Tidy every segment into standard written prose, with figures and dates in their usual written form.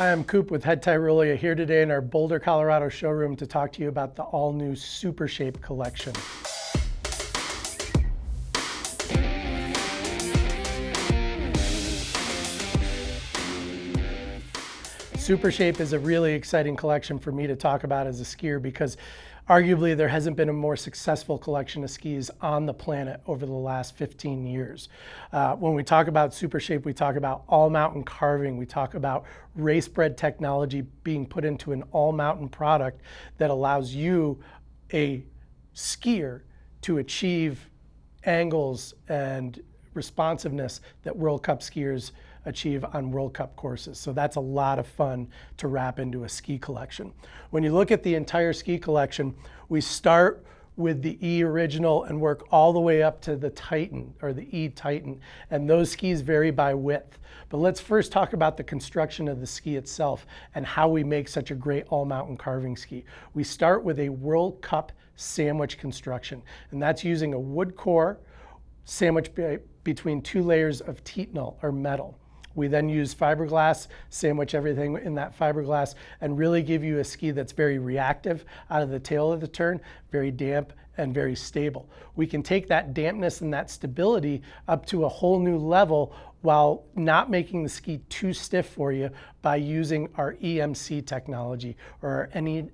Hi, I'm Coop with Head Tyrolia here today in our Boulder, Colorado showroom to talk to you about the all-new Supershape collection. Supershape is a really exciting collection for me to talk about as a skier because arguably there hasn't been a more successful collection of skis on the planet over the last 15 years. When we talk about Supershape, we talk about all-mountain carving. We talk about race-bred technology being put into an all-mountain product that allows you, a skier, to achieve angles and responsiveness that World Cup skiers achieve on World Cup courses. So that's a lot of fun to wrap into a ski collection. When you look at the entire ski collection, we start with the E Original and work all the way up to the Titan, or the E Titan, and those skis vary by width. But let's first talk about the construction of the ski itself and how we make such a great all-mountain carving ski. We start with a World Cup sandwich construction, and that's using a wood core sandwiched between two layers of titanal, or metal. We then use fiberglass, sandwich everything in that fiberglass, and really give you a ski that's very reactive out of the tail of the turn, very damp and very stable. We can take that dampness and that stability up to a whole new level while not making the ski too stiff for you by using our EMC technology, or our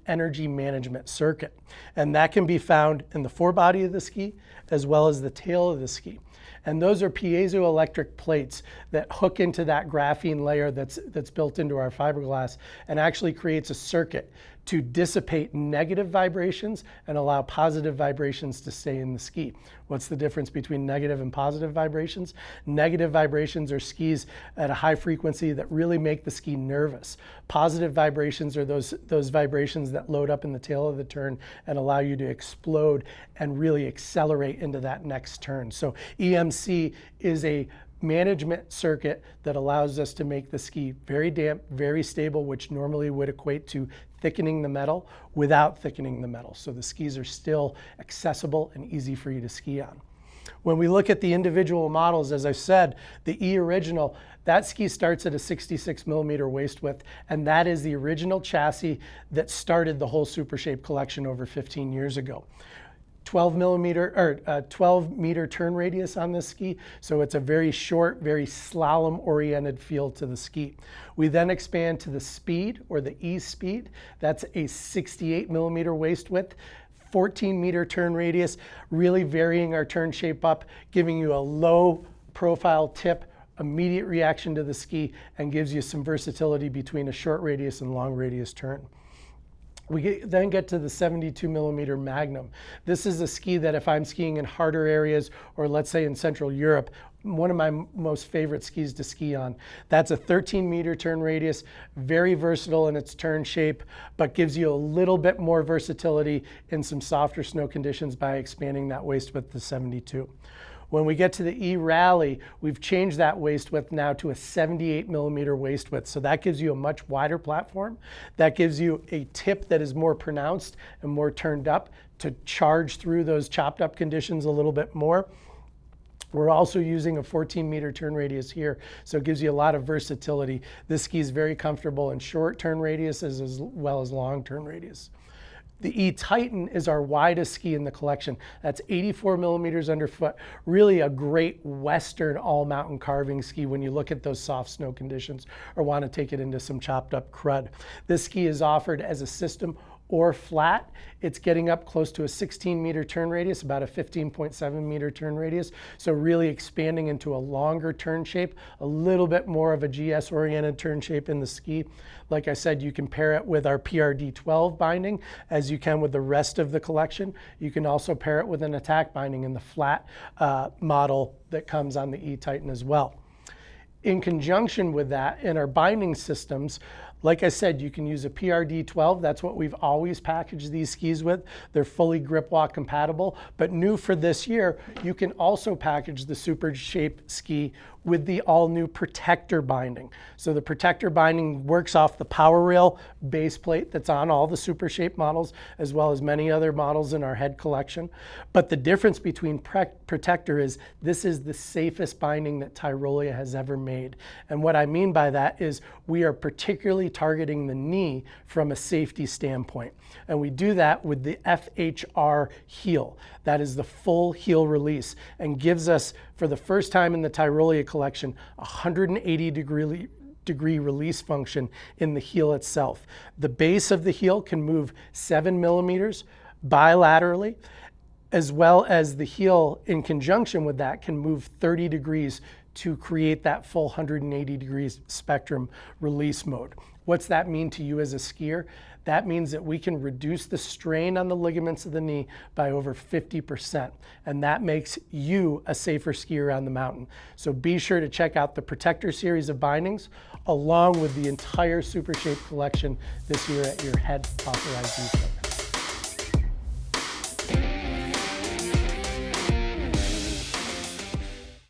energy management circuit. And that can be found in the forebody of the ski as well as the tail of the ski. And those are piezoelectric plates that hook into that graphene layer that's built into our fiberglass and actually creates a circuit to dissipate negative vibrations and allow positive vibrations to stay in the ski. What's the difference between negative and positive vibrations? Negative vibrations are skis at a high frequency that really make the ski nervous. Positive vibrations are those vibrations that load up in the tail of the turn and allow you to explode and really accelerate into that next turn. So EMC is a management circuit that allows us to make the ski very damp, very stable, which normally would equate to thickening the metal, without thickening the metal. So the skis are still accessible and easy for you to ski on. When we look at the individual models, as I said, the E Original, that ski starts at a 66 millimeter waist width, and that is the original chassis that started the whole Supershape collection over 15 years ago. 12 meter turn radius on this ski, so it's a very short, very slalom oriented feel to the ski. We then expand to the Speed, or the E Speed. That's a 68 millimeter waist width, 14 meter turn radius, really varying our turn shape up, giving you a low profile tip, immediate reaction to the ski, and gives you some versatility between a short radius and long radius turn. We then get to the 72 millimeter Magnum. This is a ski that if I'm skiing in harder areas, or let's say in Central Europe, one of my most favorite skis to ski on. That's a 13 meter turn radius, very versatile in its turn shape, but gives you a little bit more versatility in some softer snow conditions by expanding that waist width to 72. When we get to the E-Rally, we've changed that waist width now to a 78 millimeter waist width. So that gives you a much wider platform. That gives you a tip that is more pronounced and more turned up to charge through those chopped up conditions a little bit more. We're also using a 14 meter turn radius here, so it gives you a lot of versatility. This ski is very comfortable in short turn radiuses as well as long turn radius. The E Titan is our widest ski in the collection. That's 84 millimeters underfoot. Really a great Western all-mountain carving ski when you look at those soft snow conditions or want to take it into some chopped up crud. This ski is offered as a system or flat. It's getting up close to a 16 meter turn radius, about a 15.7 meter turn radius. So really expanding into a longer turn shape, a little bit more of a GS oriented turn shape in the ski. Like I said, you can pair it with our PRD12 binding as you can with the rest of the collection. You can also pair it with an attack binding in the flat model that comes on the E Titan as well. In conjunction with that, in our binding systems, like I said, you can use a PRD12. That's what we've always packaged these skis with. They're fully grip walk compatible, but new for this year, you can also package the Supershape ski with the all-new protector binding. So the protector binding works off the power rail base plate that's on all the Supershape models, as well as many other models in our head collection. But the difference between protector is this is the safest binding that Tyrolia has ever made. And what I mean by that is we are particularly really targeting the knee from a safety standpoint. And we do that with the FHR heel. That is the full heel release, and gives us, for the first time in the Tyrolia collection, 180-degree release function in the heel itself. The base of the heel can move 7 millimeters bilaterally, as well as the heel in conjunction with that can move 30 degrees to create that full 180 degrees spectrum release mode. What's that mean to you as a skier? That means that we can reduce the strain on the ligaments of the knee by over 50%, and that makes you a safer skier on the mountain. So be sure to check out the Protector series of bindings, along with the entire Supershape collection this year at your head authorized retailer.